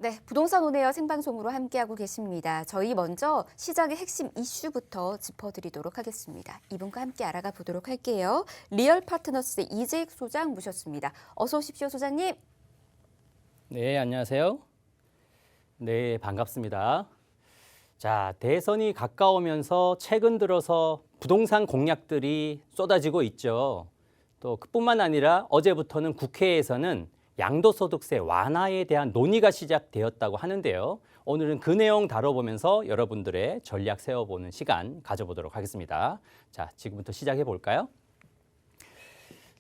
네, 부동산 온에어 생방송으로 함께하고 계십니다. 저희 먼저 시장의 핵심 이슈부터 짚어드리도록 하겠습니다. 이분과 함께 알아가 보도록 할게요. 리얼 파트너스의 이재익 소장 모셨습니다. 어서 오십시오, 소장님. 네, 안녕하세요. 네, 반갑습니다. 자, 대선이 가까우면서 최근 들어서 부동산 공약들이 쏟아지고 있죠. 또 그뿐만 아니라 어제부터는 국회에서는 양도소득세 완화에 대한 논의가 시작되었다고 하는데요. 오늘은 그 내용 다뤄보면서 여러분들의 전략 세워보는 시간 가져보도록 하겠습니다. 자, 지금부터 시작해 볼까요?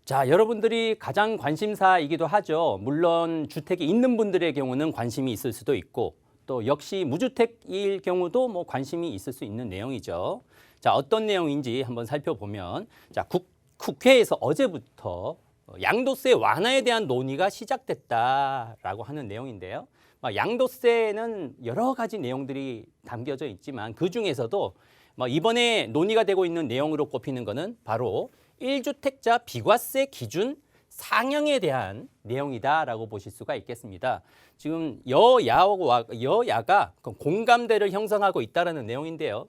자, 여러분들이 가장 관심사이기도 하죠. 물론 주택이 있는 분들의 경우는 관심이 있을 수도 있고 또 역시 무주택일 경우도 뭐 관심이 있을 수 있는 내용이죠. 자, 어떤 내용인지 한번 살펴보면 자, 국회에서 어제부터 양도세 완화에 대한 논의가 시작됐다라고 하는 내용인데요. 양도세는 여러 가지 내용들이 담겨져 있지만 그중에서도 이번에 논의가 되고 있는 내용으로 꼽히는 것은 바로 1주택자 비과세 기준 상향에 대한 내용이다라고 보실 수가 있겠습니다. 지금 여야가 공감대를 형성하고 있다라는 내용인데요.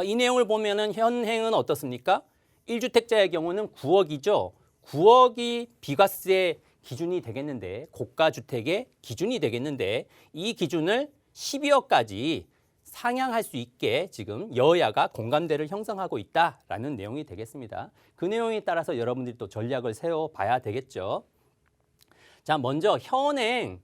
이 내용을 보면은 현행은 어떻습니까? 1주택자의 경우는 9억이죠. 9억이 비과세 기준이 되겠는데 고가주택의 기준이 되겠는데 이 기준을 12억까지 상향할 수 있게 지금 여야가 공감대를 형성하고 있다라는 내용이 되겠습니다. 그 내용에 따라서 여러분들이 또 전략을 세워봐야 되겠죠. 자, 먼저 현행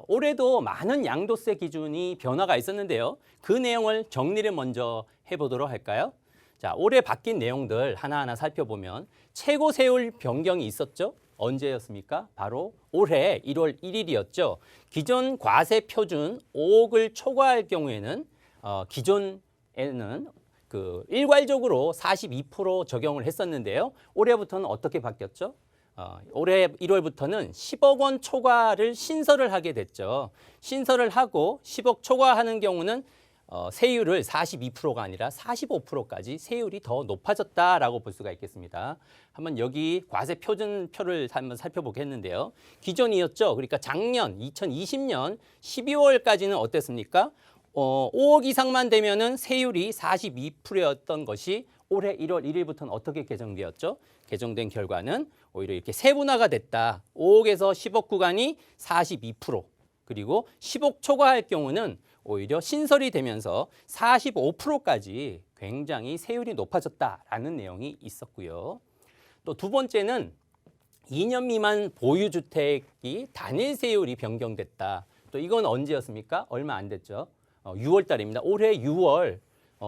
올해도 많은 양도세 기준이 변화가 있었는데요. 그 내용을 정리를 먼저 해보도록 할까요? 자, 올해 바뀐 내용들 하나하나 살펴보면 최고 세율 변경이 있었죠. 언제였습니까? 바로 올해 1월 1일이었죠. 기존 과세 표준 5억을 초과할 경우에는 기존에는 일괄적으로 42% 적용을 했었는데요. 올해부터는 어떻게 바뀌었죠? 올해 1월부터는 10억 원 초과를 신설을 하게 됐죠. 신설을 하고 10억 초과하는 경우는 세율을 42%가 아니라 45%까지 세율이 더 높아졌다라고 볼 수가 있겠습니다. 한번 여기 과세 표준표를 한번 살펴보겠는데요. 기존이었죠. 그러니까 작년 2020년 12월까지는 어땠습니까? 5억 이상만 되면은 세율이 42%였던 것이 올해 1월 1일부터는 어떻게 개정되었죠? 개정된 결과는 오히려 이렇게 세분화가 됐다. 5억에서 10억 구간이 42%, 그리고 10억 초과할 경우는 오히려 신설이 되면서 45%까지 굉장히 세율이 높아졌다라는 내용이 있었고요. 또 두 번째는 2년 미만 보유주택이 단일 세율이 변경됐다. 또 이건 언제였습니까? 얼마 안 됐죠. 6월 달입니다. 올해 6월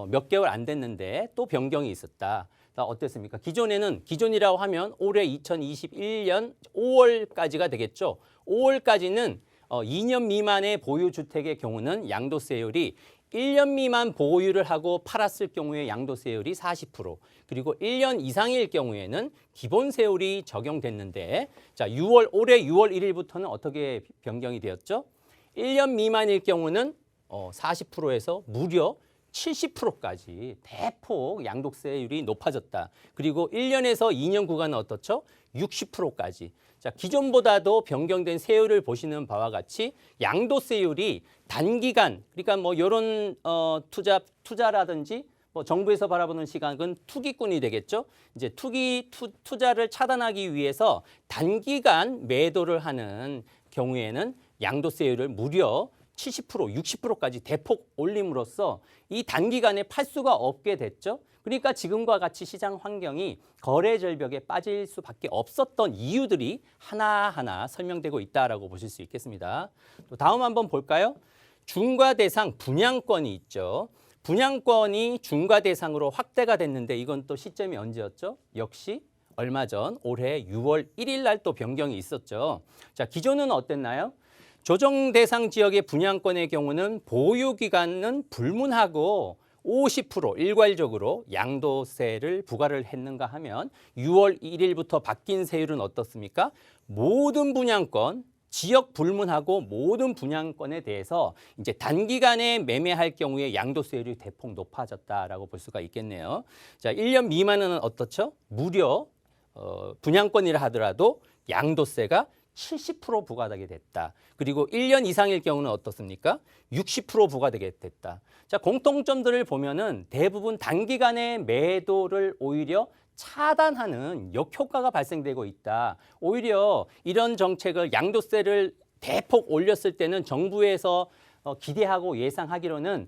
몇 개월 안 됐는데 또 변경이 있었다. 어땠습니까? 기존이라고 하면 올해 2021년 5월까지가 되겠죠. 5월까지는 2년 미만의 보유주택의 경우는 양도세율이 1년 미만 보유를 하고 팔았을 경우에 양도세율이 40%, 그리고 1년 이상일 경우에는 기본세율이 적용됐는데 자, 올해 6월 1일부터는 어떻게 변경이 되었죠? 1년 미만일 경우는 40%에서 무려 70%까지 대폭 양도세율이 높아졌다. 그리고 1년에서 2년 구간은 어떻죠? 60%까지. 자, 기존보다도 변경된 세율을 보시는 바와 같이 양도세율이 단기간, 그러니까 뭐 이런 투자라든지 뭐 정부에서 바라보는 시각은 투기꾼이 되겠죠. 이제 투자를 차단하기 위해서 단기간 매도를 하는 경우에는 양도세율을 무려 70%, 60%까지 대폭 올림으로써 이 단기간에 팔 수가 없게 됐죠. 그러니까 지금과 같이 시장 환경이 거래 절벽에 빠질 수밖에 없었던 이유들이 하나하나 설명되고 있다라고 보실 수 있겠습니다. 또 다음 한번 볼까요? 중과 대상 분양권이 있죠. 분양권이 중과 대상으로 확대가 됐는데 이건 또 시점이 언제였죠? 역시 얼마 전 올해 6월 1일 날 또 변경이 있었죠. 자, 기존은 어땠나요? 조정 대상 지역의 분양권의 경우는 보유 기간은 불문하고 50% 일괄적으로 양도세를 부과를 했는가 하면 6월 1일부터 바뀐 세율은 어떻습니까? 모든 분양권, 지역 불문하고 모든 분양권에 대해서 이제 단기간에 매매할 경우에 양도세율이 대폭 높아졌다라고 볼 수가 있겠네요. 자, 1년 미만은 어떻죠? 무려 분양권이라 하더라도 양도세가 70% 부과되게 됐다. 그리고 1년 이상일 경우는 어떻습니까? 60% 부과되게 됐다. 자, 공통점들을 보면은 대부분 단기간의 매도를 오히려 차단하는 역효과가 발생되고 있다. 오히려 이런 정책을 양도세를 대폭 올렸을 때는 정부에서 기대하고 예상하기로는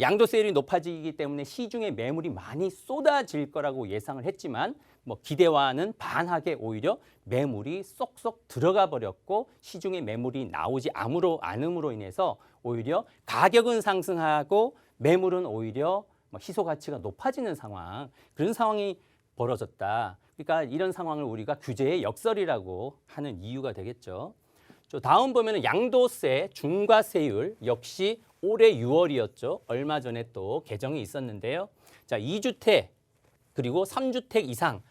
양도세율이 높아지기 때문에 시중에 매물이 많이 쏟아질 거라고 예상을 했지만 뭐 기대와는 반하게 오히려 매물이 쏙쏙 들어가 버렸고 시중에 매물이 나오지 않음으로 인해서 오히려 가격은 상승하고 매물은 오히려 희소 가치가 높아지는 상황, 그런 상황이 벌어졌다. 그러니까 이런 상황을 우리가 규제의 역설이라고 하는 이유가 되겠죠. 다음 보면은 양도세 중과세율 역시 올해 6월이었죠. 얼마 전에 또 개정이 있었는데요. 자, 2주택 그리고 3주택 이상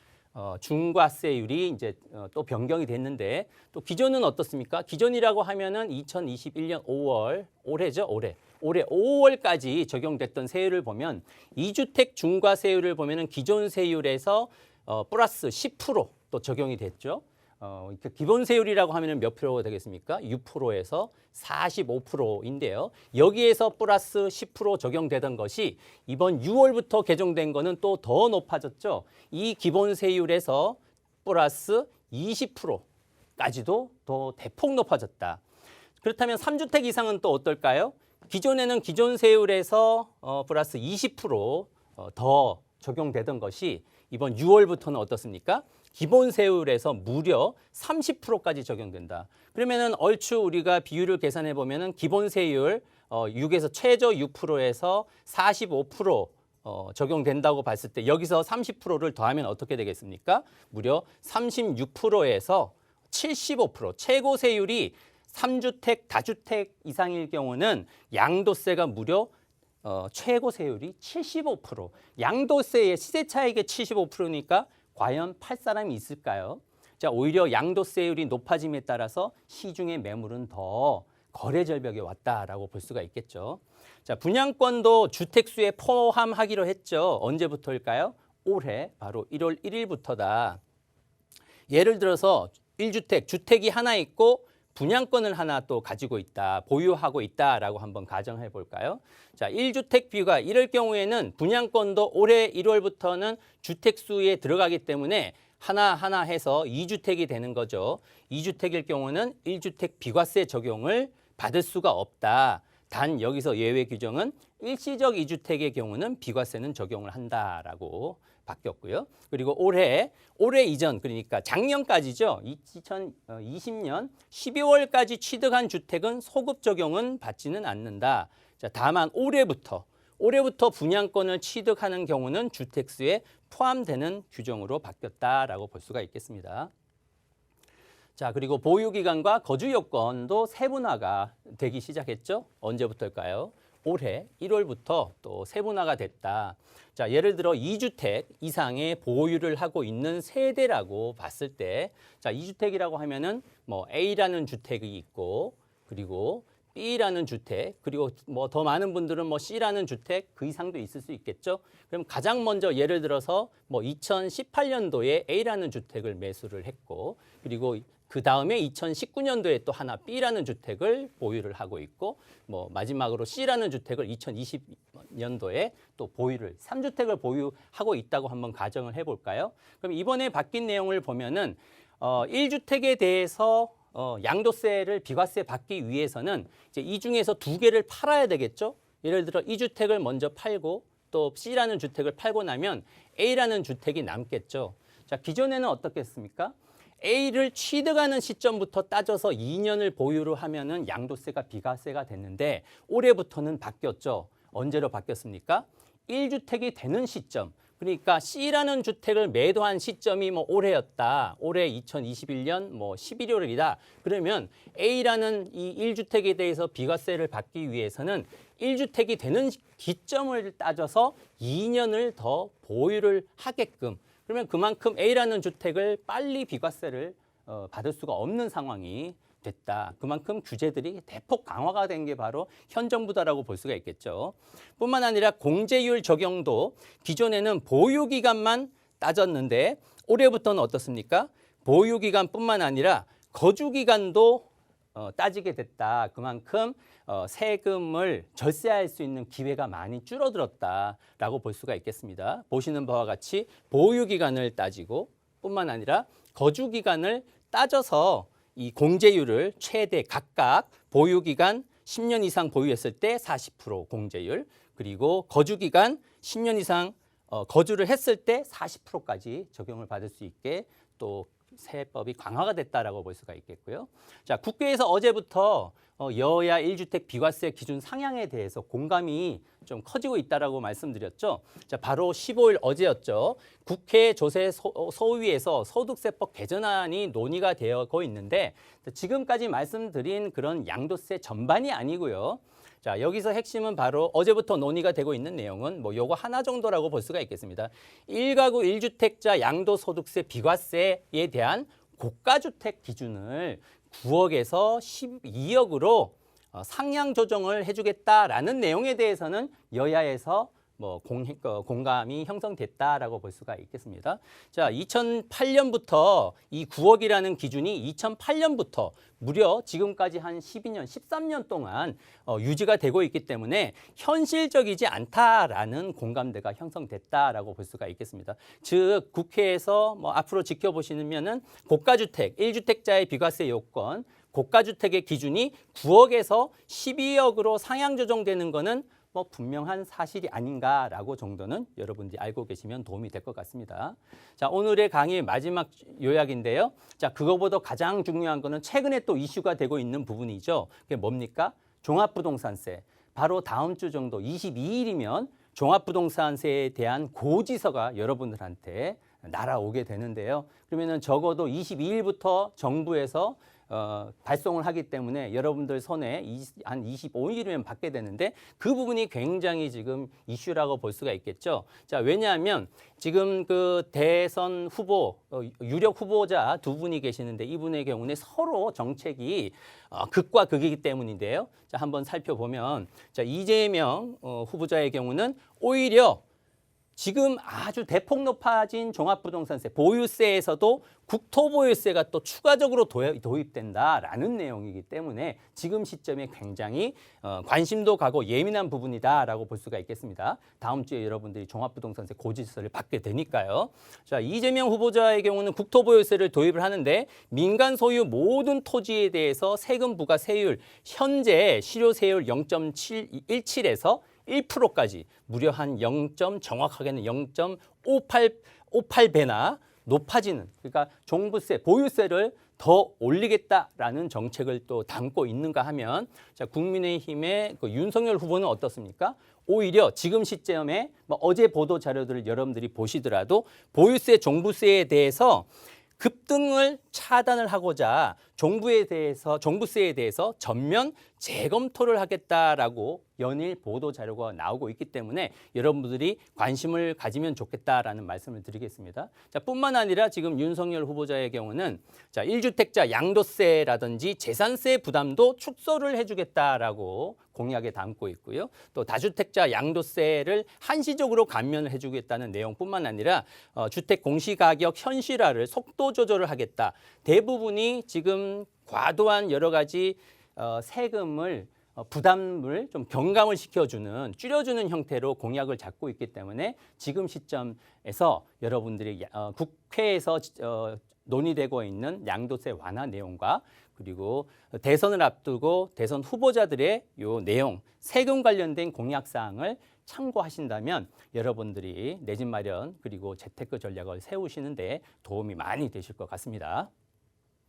중과세율이 이제 또 변경이 됐는데 또 기존은 어떻습니까? 기존이라고 하면은 2021년 5월, 올해죠, 올해 5월까지 적용됐던 세율을 보면 2주택 중과세율을 보면은 기존 세율에서 플러스 10% 적용이 됐죠. 기본 세율이라고 하면 몇 프로가 되겠습니까? 6%에서 45%인데요. 여기에서 플러스 10% 적용되던 것이 이번 6월부터 개정된 거는 또 더 높아졌죠. 이 기본 세율에서 플러스 20%까지도 더 대폭 높아졌다. 그렇다면 3주택 이상은 또 어떨까요? 기존에는 기존 세율에서 플러스 20%더 적용되던 것이 이번 6월부터는 어떻습니까? 기본 세율에서 무려 30%까지 적용된다. 그러면은 얼추 우리가 비율을 계산해 보면은 기본 세율 6에서 최저 6%에서 45% 적용된다고 봤을 때 여기서 30%를 더하면 어떻게 되겠습니까? 무려 36%에서 75%. 최고 세율이 3주택, 다주택 이상일 경우는 양도세가 무려 최고 세율이 75%. 양도세의 시세 차익의 75%니까 과연 팔 사람이 있을까요? 자, 오히려 양도세율이 높아짐에 따라서 시중의 매물은 더 거래 절벽에 왔다라고 볼 수가 있겠죠. 자, 분양권도 주택수에 포함하기로 했죠. 언제부터일까요? 올해 바로 1월 1일부터다. 예를 들어서 1주택, 주택이 하나 있고 분양권을 하나 또 가지고 있다, 보유하고 있다라고 한번 가정해 볼까요? 자, 1주택 비가 이럴 경우에는 분양권도 올해 1월부터는 주택수에 들어가기 때문에 하나하나 해서 2주택이 되는 거죠. 2주택일 경우는 1주택 비과세 적용을 받을 수가 없다. 단 여기서 예외 규정은 일시적 2주택의 경우는 비과세는 적용을 한다라고 바뀌었고요. 그리고 올해 이전, 그러니까 작년까지죠. 2020년 12월까지 취득한 주택은 소급 적용은 받지는 않는다. 자, 다만 올해부터 분양권을 취득하는 경우는 주택수에 포함되는 규정으로 바뀌었다라고 볼 수가 있겠습니다. 자, 그리고 보유기간과 거주 요건도 세분화가 되기 시작했죠. 언제부터일까요? 올해 1월부터 또 세분화가 됐다. 자, 예를 들어 2주택 이상의 보유를 하고 있는 세대라고 봤을 때, 자, 2주택이라고 하면은 뭐 A라는 주택이 있고, 그리고 B라는 주택, 그리고 뭐 더 많은 분들은 뭐 C라는 주택 그 이상도 있을 수 있겠죠. 그럼 가장 먼저 예를 들어서 뭐 2018년도에 A라는 주택을 매수를 했고, 그리고 그 다음에 2019년도에 또 하나 B라는 주택을 보유를 하고 있고, 뭐 마지막으로 C라는 주택을 2020년도에 또 3주택을 보유하고 있다고 한번 가정을 해볼까요? 그럼 이번에 바뀐 내용을 보면은 1주택에 대해서 양도세를 비과세 받기 위해서는 이제 이 중에서 2개를 팔아야 되겠죠. 예를 들어 2주택을 먼저 팔고 또 C라는 주택을 팔고 나면 A라는 주택이 남겠죠. 자, 기존에는 어떻겠습니까? A를 취득하는 시점부터 따져서 2년을 보유를 하면은 양도세가 비과세가 됐는데 올해부터는 바뀌었죠. 언제로 바뀌었습니까? 1주택이 되는 시점. 그러니까 C라는 주택을 매도한 시점이 뭐 올해였다. 올해 2021년 뭐 11월이다. 그러면 A라는 이 1주택에 대해서 비과세를 받기 위해서는 1주택이 되는 기점을 따져서 2년을 더 보유를 하게끔, 그러면 그만큼 A라는 주택을 빨리 비과세를 받을 수가 없는 상황이 됐다. 그만큼 규제들이 대폭 강화가 된 게 바로 현 정부다라고 볼 수가 있겠죠. 뿐만 아니라 공제율 적용도 기존에는 보유기간만 따졌는데 올해부터는 어떻습니까? 보유기간뿐만 아니라 거주 기간도 따지게 됐다. 그만큼 세금을 절세할 수 있는 기회가 많이 줄어들었다라고 볼 수가 있겠습니다. 보시는 바와 같이 보유 기간을 따지고 뿐만 아니라 거주 기간을 따져서 이 공제율을 최대 각각 보유 기간 10년 이상 보유했을 때 40% 공제율, 그리고 거주 기간 10년 이상 거주를 했을 때 40%까지 적용을 받을 수 있게 또 세법이 강화가 됐다라고 볼 수가 있겠고요. 자, 국회에서 어제부터 여야 1주택 비과세 기준 상향에 대해서 공감이 좀 커지고 있다라고 말씀드렸죠. 자, 바로 15일 어제였죠. 국회 조세 소위에서 소득세법 개정안이 논의가 되고 있는데 지금까지 말씀드린 그런 양도세 전반이 아니고요. 자, 여기서 핵심은 바로 어제부터 논의가 되고 있는 내용은 뭐 요거 하나 정도라고 볼 수가 있겠습니다. 1가구 1주택자 양도소득세 비과세에 대한 고가주택 기준을 9억에서 12억으로 상향 조정을 해주겠다라는 내용에 대해서는 여야에서 뭐 공감이 형성됐다라고 볼 수가 있겠습니다. 자, 2008년부터 이 9억이라는 기준이 2008년부터 무려 지금까지 한 12년, 13년 동안 유지가 되고 있기 때문에 현실적이지 않다라는 공감대가 형성됐다라고 볼 수가 있겠습니다. 즉, 국회에서 뭐 앞으로 지켜보시면은 고가주택, 1주택자의 비과세 요건, 고가주택의 기준이 9억에서 12억으로 상향 조정되는 거는 뭐 분명한 사실이 아닌가라고 정도는 여러분들이 알고 계시면 도움이 될 것 같습니다. 자, 오늘의 강의 마지막 요약인데요. 자, 그거보다 가장 중요한 거는 최근에 또 이슈가 되고 있는 부분이죠. 그게 뭡니까? 종합부동산세. 바로 다음 주 정도 22일이면 종합부동산세에 대한 고지서가 여러분들한테 날아오게 되는데요. 그러면은 적어도 22일부터 정부에서 발송을 하기 때문에 여러분들 손에 한 25일이면 받게 되는데 그 부분이 굉장히 지금 이슈라고 볼 수가 있겠죠. 자, 왜냐하면 지금 그 대선 후보, 유력 후보자 두 분이 계시는데 이분의 경우는 서로 정책이 극과 극이기 때문인데요. 자, 한번 살펴보면 자, 이재명 후보자의 경우는 오히려 지금 아주 대폭 높아진 종합부동산세, 보유세에서도 국토보유세가 또 추가적으로 도입된다라는 내용이기 때문에 지금 시점에 굉장히 관심도 가고 예민한 부분이다라고 볼 수가 있겠습니다. 다음 주에 여러분들이 종합부동산세 고지서를 받게 되니까요. 자, 이재명 후보자의 경우는 국토보유세를 도입을 하는데 민간 소유 모든 토지에 대해서 세금 부과 세율 현재 실효세율 0.17에서 1%까지 무려 한 정확하게는 0.58배나 높아지는, 그러니까 종부세, 보유세를 더 올리겠다라는 정책을 또 담고 있는가 하면 자, 국민의힘의 그 윤석열 후보는 어떻습니까? 오히려 지금 시점에 뭐 어제 보도 자료들을 여러분들이 보시더라도 보유세, 종부세에 대해서 급등을 차단을 하고자 종부세에 대해서 전면 재검토를 하겠다라고 연일 보도 자료가 나오고 있기 때문에 여러분들이 관심을 가지면 좋겠다라는 말씀을 드리겠습니다. 자, 뿐만 아니라 지금 윤석열 후보자의 경우는 자, 1주택자 양도세라든지 재산세 부담도 축소를 해주겠다라고 공약에 담고 있고요. 또 다주택자 양도세를 한시적으로 감면을 해주겠다는 내용뿐만 아니라 주택 공시가격 현실화를 속도 조절을 하겠다. 대부분이 지금 과도한 여러 가지 세금을 부담을 좀 경감을 시켜주는, 줄여주는 형태로 공약을 잡고 있기 때문에 지금 시점에서 여러분들이 국회에서 논의되고 있는 양도세 완화 내용과 그리고 대선을 앞두고 대선 후보자들의 요 내용, 세금 관련된 공약 사항을 참고하신다면 여러분들이 내 집 마련 그리고 재테크 전략을 세우시는데 도움이 많이 되실 것 같습니다.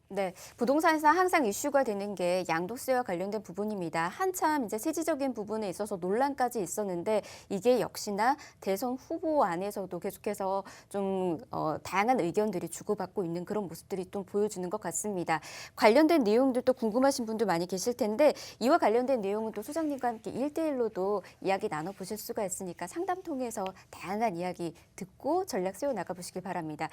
네, 부동산에서 항상 이슈가 되는 게 양도세와 관련된 부분입니다. 한참 이제 세지적인 부분에 있어서 논란까지 있었는데 이게 역시나 대선 후보 안에서도 계속해서 좀 다양한 의견들이 주고받고 있는 그런 모습들이 또 보여주는 것 같습니다. 관련된 내용들도 궁금하신 분들 많이 계실 텐데 이와 관련된 내용은 또 소장님과 함께 1대1로도 이야기 나눠보실 수가 있으니까 상담 통해서 다양한 이야기 듣고 전략 세워 나가보시길 바랍니다.